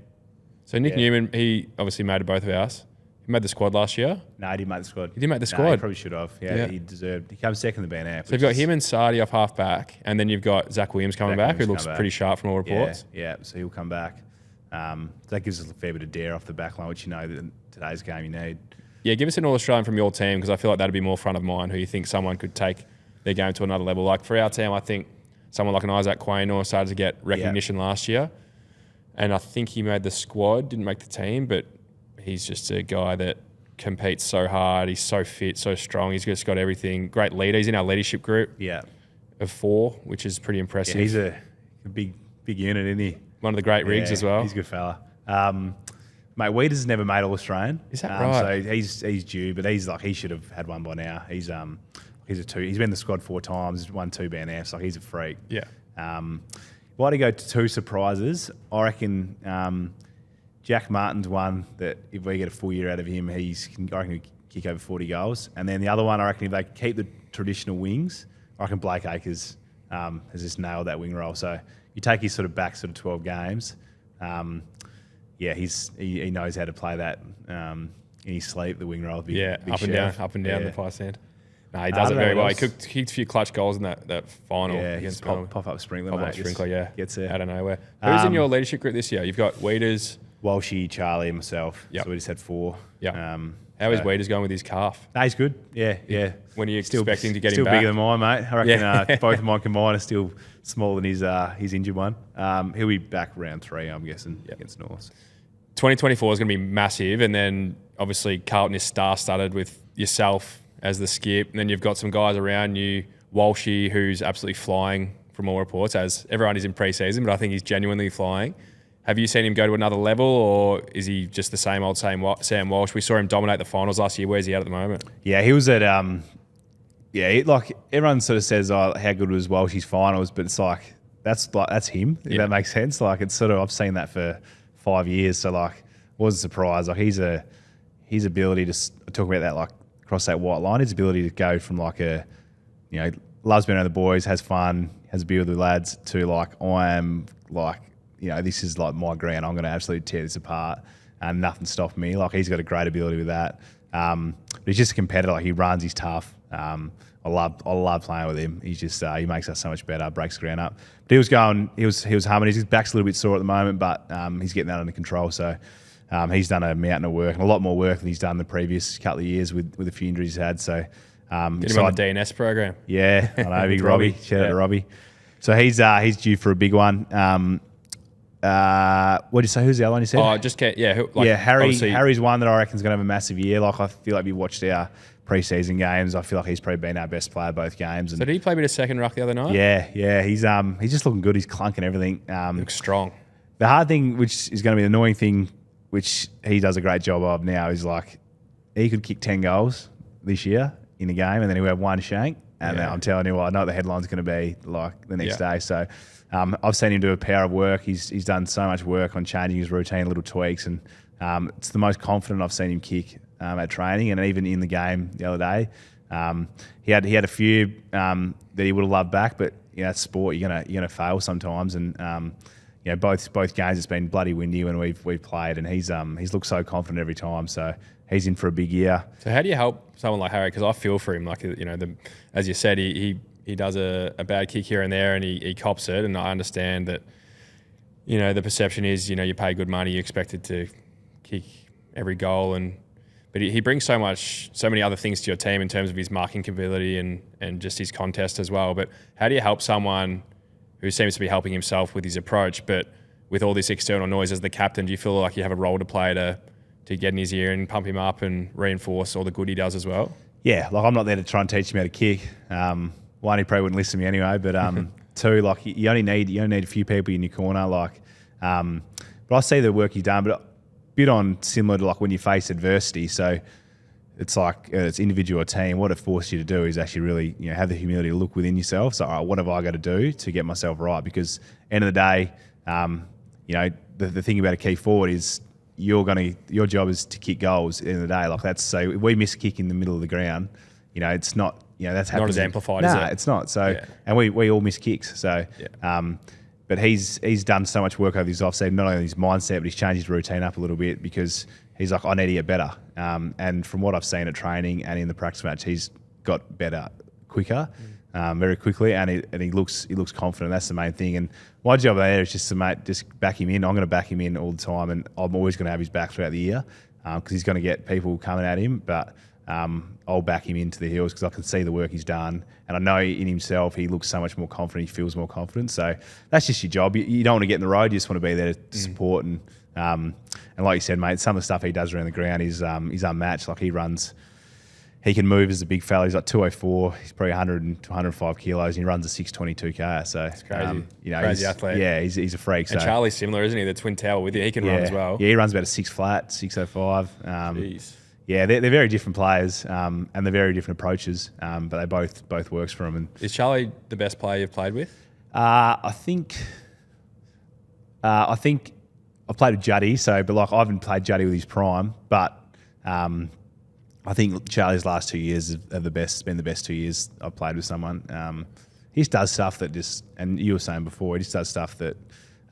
So Nick Newman, he obviously made both of ours. He made the squad last year. No, he didn't make the squad. He didn't make the squad? No, he probably should have. Yeah, he deserved. He comes second in the BNF. So you've got him and Sardi off half back, and then you've got Zach Williams coming back, who looks pretty sharp from all reports. Yeah, so he'll come back. That gives us a fair bit of dare off the back line, which that in today's game you need. Yeah, give us an All-Australian from your team, because I feel like that'd be more front of mind, who you think someone could take their game to another level. Like for our team, I think someone like an Isaac Quaynor started to get recognition last year, and I think he made the squad, didn't make the team, but he's just a guy that competes so hard. He's so fit, so strong. He's just got everything. Great leader. He's in our leadership group of 4, which is pretty impressive. Yeah, he's a big unit, isn't he? One of the great rigs as well. He's a good fella. Mate, Weeders never made All-Australian. Is that right? So he's due, but he should have had one by now. He's a 2. He's been in the squad 4 times, won 2 BNFs. Like, he's a freak. Yeah. Why do you go to 2 surprises? I reckon Jack Martin's one that if we get a full year out of him, I reckon he'll kick over 40 goals. And then the other one, I reckon if they keep the traditional wings, I reckon Blake Acres has just nailed that wing role. So you take his sort of back 12 games. He knows how to play that in his sleep, the wing role. Big up and down the pie stand. No, he does it very well. He kicked a few clutch goals in that final. Yeah, against pop-up sprinkler, mate. Sprinkler, Gets there. Out of nowhere. Who's in your leadership group this year? You've got Weeders, Walshy, Charlie, and myself. Yep. So we just had 4. Yeah. How is Weeders going with his calf? No, he's good. Yeah. When are you expecting to get him still back? Still bigger than mine, mate. I reckon both of mine combined are still smaller than his injured one. He'll be back round 3, I'm guessing, against North. 2024 is going to be massive, and then obviously Carlton is star-studded with yourself as the skip, and then you've got some guys around you, Walshy, who's absolutely flying from all reports, as everyone is in pre-season, but I think he's genuinely flying. Have you seen him go to another level, or is he just the same old Sam Walsh? We saw him dominate the finals last year. Where's he at the moment? Yeah, he was at like everyone sort of says, how good was Walshy's finals, but it's like that's him. If that makes sense. Like it's sort of, I've seen that for 5 years, so like was a surprise. Like his ability to talk about that, like cross that white line, his ability to go from like loves being around the boys, has fun, has a beer with the lads, to like I am like, this is like my ground. I'm going to absolutely tear this apart, and nothing stopped me. Like he's got a great ability with that. But he's just a competitor. Like he runs, he's tough. I love playing with him. He's just he makes us so much better. Breaks the ground up. But he was humming. His back's a little bit sore at the moment, but he's getting that under control. So he's done a mountain of work, and a lot more work than he's done the previous couple of years with a few injuries he's had. So get him on the DNS program. Yeah, I know, big Robbie. Shout out to Robbie. So he's due for a big one. What did you say? Who's the other one you said? Harry's one that I reckon is going to have a massive year. Like I feel like we watched our pre-season games. I feel like he's probably been our best player both games. So did he play a bit of second ruck the other night? Yeah. He's just looking good. He's clunking everything. Looks strong. The hard thing, which is going to be the annoying thing, which he does a great job of now, is like he could kick 10 goals this year in a game, and then he'll have one shank. And I'm telling you what, I know what the headline's going to be like the next day. So I've seen him do a power of work. He's done so much work on changing his routine, little tweaks, and it's the most confident I've seen him kick at training, and even in the game the other day. He had a few that he would have loved back, but it's sport. You're gonna fail sometimes, and both games it's been bloody windy when we've played, and he's looked so confident every time. So he's in for a big year. So how do you help someone like Harry? Because I feel for him. Like as you said, he does a bad kick here and there, and he cops it. And I understand that the perception is you pay good money, you expected to kick every goal, but he brings so many other things to your team in terms of his marking ability and just his contest as well. But how do you help someone who seems to be helping himself with his approach, but with all this external noise as the captain? Do you feel like you have a role to play to get in his ear and pump him up and reinforce all the good he does as well? Yeah, like I'm not there to try and teach him how to kick. One, he probably wouldn't listen to me anyway, but two, like you only need a few people in your corner. Like, but I see the work he's done, but a bit on similar to like when you face adversity. So it's like it's individual or team. What it forces you to do is actually really have the humility to look within yourself. So, all right, what have I got to do to get myself right? Because end of the day, the thing about a key forward is your job is to kick goals at the end of the day. Like that's, so if we miss a kick in the middle of the ground, it's not, that's happening. Not as amplified, is it? No, it's not. So, and we all miss kicks. So, but he's done so much work over his offseason, not only his mindset, but he's changed his routine up a little bit because he's like, I need to get better. And from what I've seen at training and in the practice match, he's got better quicker, very quickly, and he looks confident. That's the main thing. And my job there is just to back him in. I'm going to back him in all the time, and I'm always going to have his back throughout the year. because he's going to get people coming at him. But I'll back him into the heels because I can see the work he's done. And I know in himself he looks so much more confident, he feels more confident. So that's just your job. You don't want to get in the road, you just want to be there to support. And like you said, mate, some of the stuff he does around the ground is unmatched. Like he can move as a big fella. He's like 204. He's probably 100 to 105 kilos, and he runs a 6:22 So it's crazy. Crazy athlete. Yeah, he's a freak. And so. Charlie's similar, isn't he? The twin tower with you. He can run as well. Yeah, he runs about a 6 flat, 605. Jeez. Yeah, they're very different players, and they're very different approaches. But they both works for them. And is Charlie the best player you've played with? I think I've played with Juddy. But like I haven't played Juddy with his prime, but. I think Charlie's last 2 years are the best. Been the best 2 years I've played with someone. He just does stuff that and you were saying before, he just does stuff that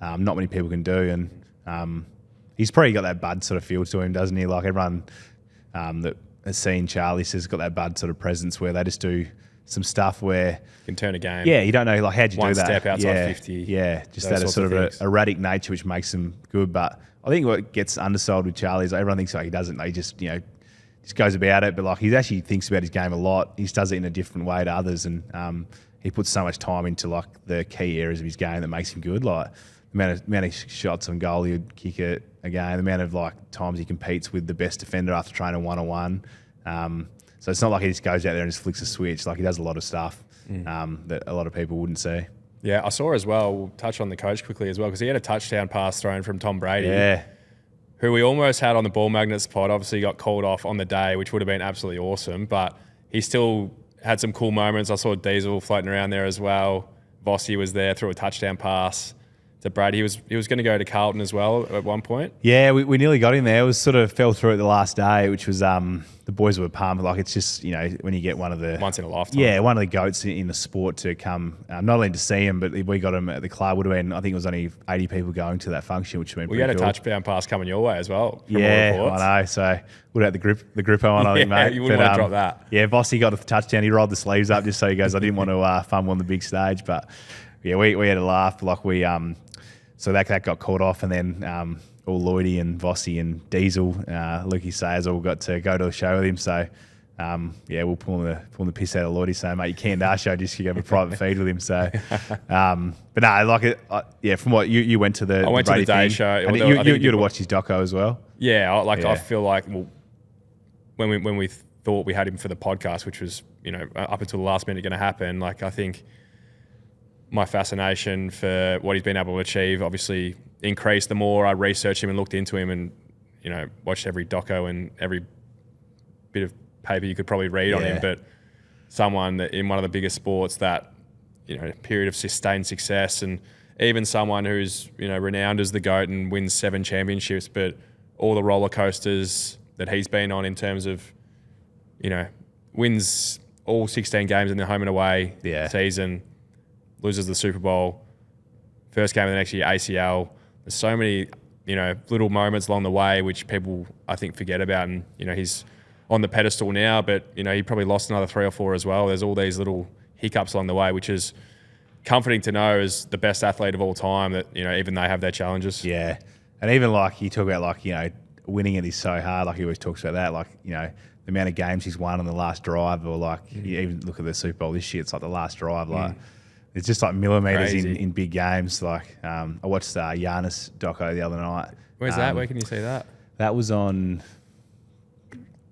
not many people can do. And he's probably got that Bud sort of feel to him, doesn't he? Like everyone that has seen Charlie says got that Bud sort of presence where they just do some stuff where can turn a game. Yeah, you don't know like how'd you One do that? step outside 50. Yeah, just that sort of erratic nature which makes him good. But I think what gets undersold with Charlie is everyone thinks like he doesn't. They just just goes about it, but like he actually thinks about his game a lot. He just does it in a different way to others, and he puts so much time into like the key areas of his game that makes him good. Like the amount of shots on goal he would kick it again, the amount of like times he competes with the best defender after training 1-on-1. So it's not like he just goes out there and just flicks a switch. Like he does a lot of stuff that a lot of people wouldn't see. Yeah, I saw as well. We'll touch on the coach quickly as well because he had a touchdown pass thrown from Tom Brady. Yeah. Who we almost had on the Ball Magnets pod, obviously got called off on the day, which would have been absolutely awesome. But he still had some cool moments. I saw Diesel floating around there as well. Vossi was there, threw a touchdown pass to Brady. He was going to go to Carlton as well at one point. Yeah, we nearly got him there. It was sort of fell through at the last day, which was the boys were pumped. Like it's just when you get one of the once in a lifetime. Yeah, one of the goats in the sport to come, not only to see him, but we got him at the club. Would have been, I think it was only 80 people going to that function, which would have been. We had a cool. touchdown pass coming your way as well. Yeah, I know. So would have had the Crippa on, I think, mate. You wouldn't want to drop that. Yeah, Vossi got a touchdown. He rolled the sleeves up just so he goes, I didn't want to fumble on the big stage, but yeah, we had a laugh. Like so that got called off, and then all Lloydie and Vossi and Diesel, Lukey Sayers all got to go to the show with him. So we're pulling the piss out of Lloydie, saying, mate, you can't our show just you have a private feed with him. So, but no, like it. From what you went to the I went to the day show. And you'd have watched his doco as well. Yeah, I feel like when we thought we had him for the podcast, which was up until the last minute going to happen. Like I think my fascination for what he's been able to achieve obviously increased the more I researched him and looked into him and, watched every doco and every bit of paper you could probably read on him. But someone that in one of the biggest sports that, period of sustained success, and even someone who's, renowned as the GOAT and wins 7 championships, but all the roller coasters that he's been on in terms of, wins all 16 games in the home and away season, loses the Super Bowl, first game of the next year, ACL. There's so many, little moments along the way which people, I think, forget about. And, he's on the pedestal now, but, he probably lost another 3 or 4 as well. There's all these little hiccups along the way, which is comforting to know as the best athlete of all time that, even they have their challenges. Yeah. And even like you talk about like, winning it is so hard. Like he always talks about that. Like, the amount of games he's won on the last drive, or like you even look at the Super Bowl this year, it's like the last drive. Like it's just like millimeters in big games. Like I watched Giannis doco the other night. Where's that? Where can you see that? That was on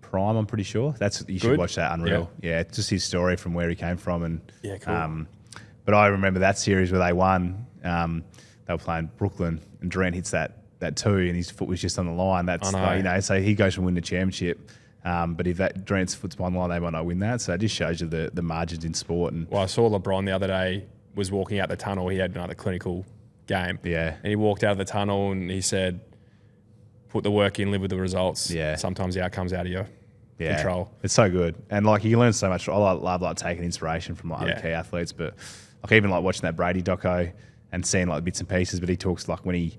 Prime, I'm pretty sure. You should watch that. Unreal. Yeah, it's just his story from where he came from. And cool. But I remember that series where they won. They were playing Brooklyn, and Durant hits that 2, and his foot was just on the line. That's so he goes and win the championship. But if that Durant's foot's on the line, they might not win that. So it just shows you the margins in sport. And I saw LeBron the other day was walking out the tunnel. He had another clinical game. Yeah. And he walked out of the tunnel and he said, put the work in, live with the results. Yeah. Sometimes the outcome's out of your control. It's so good. And like you learn so much. I love like taking inspiration from like other key athletes, but like even like watching that Brady doco and seeing like bits and pieces, but he talks like when he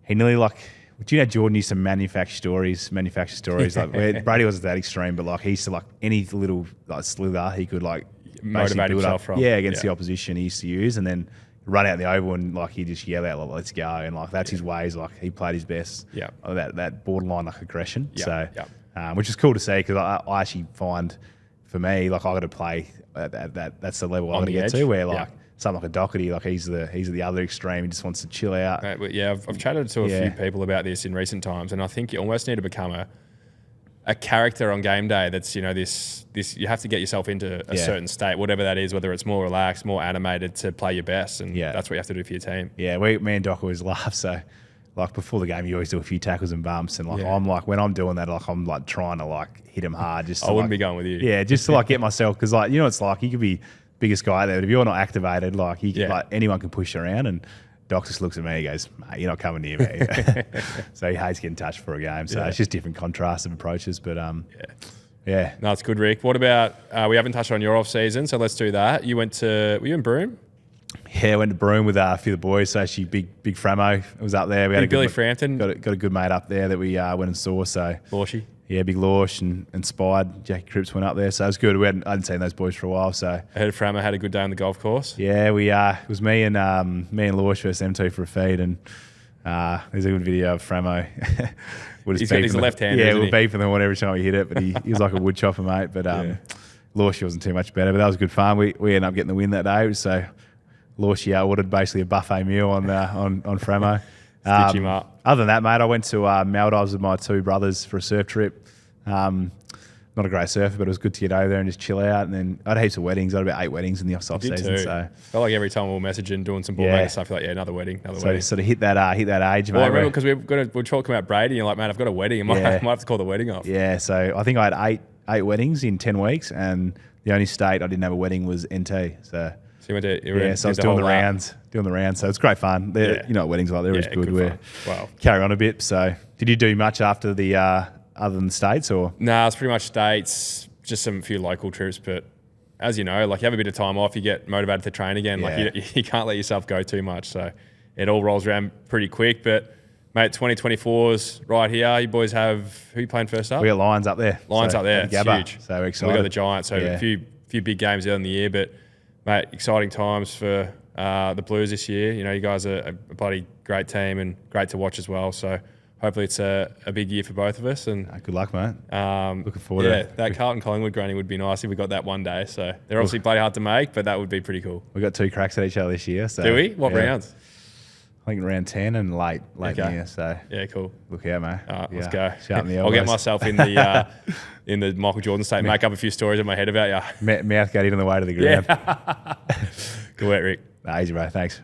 nearly like, do you know Jordan used to manufacture stories like where Brady wasn't that extreme, but like he used to like any little like slither he could like motivate himself from. Against the opposition he used to use, and then run out in the oval and like he just yell out, like, let's go. And like that's his ways. Like he played his best. Yeah. That borderline like aggression. Yeah. So, which is cool to see because I actually find for me, like I got to play that's the level I got to get to where like something like a Doherty, like he's the other extreme. He just wants to chill out. Right, but yeah, I've chatted to a few people about this in recent times, and I think you almost need to become a character on game day. That's this you have to get yourself into a certain state, whatever that is, whether it's more relaxed, more animated, to play your best, and that's what you have to do for your team. Yeah, me and Doc always laugh. So, like before the game, you always do a few tackles and bumps, and like I'm like when I'm doing that, like I'm like trying to like hit him hard. Just to, I wouldn't be going with you. Yeah, just to like get myself because like it's like you could be biggest guy there, but if you're not activated, like you can, like anyone can push you around. And Doc just looks at me, he goes, mate, you're not coming near me. So he hates getting touched for a game. So it's just different contrasts of approaches. But yeah. No, it's good, Rick. What about we haven't touched on your off season, so let's do that. Were you in Broome? Yeah, I went to Broome with a few of the boys. So actually, big Framo was up there. We had Billy Frampton. Got a good mate up there that we went and saw. So Lawshy. Yeah, big Lorsh and Spied. Jackie Cripps went up there, so it was good. I hadn't seen those boys for a while. So I heard Framo had a good day on the golf course. Yeah, it was me and Lorsh versus M2 for a feed, and there's a good video of Framo. He's got his left hand. Yeah, we're beefing them every time we hit it, but he was like a wood chopper, mate. But Lorsh wasn't too much better, but that was good fun. We ended up getting the win that day, so Lorsh ordered basically a buffet meal on Framo. Stitch him up. Other than that, mate, I went to Maldives with my two brothers for a surf trip. Not a great surfer, but it was good to get over there and just chill out. And then I had heaps of weddings. I had about 8 weddings in the off season. Too. So felt like every time we were messaging, doing some ball making stuff, like another wedding, wedding. Sort of hit that age, mate. Well, I remember because we're talking about Brady, and you're like, man, I've got a wedding. I might have to call the wedding off. Yeah, so I think I had eight weddings in 10 weeks, and the only state I didn't have a wedding was NT. So you went to so I was doing the rounds. So it's great fun. You know what weddings like, they're always good. Carry on a bit. So did you do much after the other than the States or? Nah, it's pretty much States, just a few local trips. But as you know, like you have a bit of time off, you get motivated to train again. Like you can't let yourself go too much. So it all rolls around pretty quick. But mate, 2024's right here. You boys have, who are you playing first up? We got Lions up there. It's huge. So we're excited. We got the Giants. So a few big games early in the year. But mate, exciting times for the Blues this year. You know, you guys are a bloody great team and great to watch as well. So hopefully it's a big year for both of us. And good luck, mate. Looking forward to it. That Carlton Collingwood granny would be nice if we got that one day. So they're obviously bloody hard to make, but that would be pretty cool. We got 2 cracks at each other this year. So do we? What rounds? I think round 10 and late in the year. So yeah, cool. Look out, mate. All right, let's go. Sharpen the elbows. I'll get myself in the in the Michael Jordan state, make up a few stories in my head about you. Mouth guarding on the way to the ground. Good work, Rick. Easy, bro. Thanks.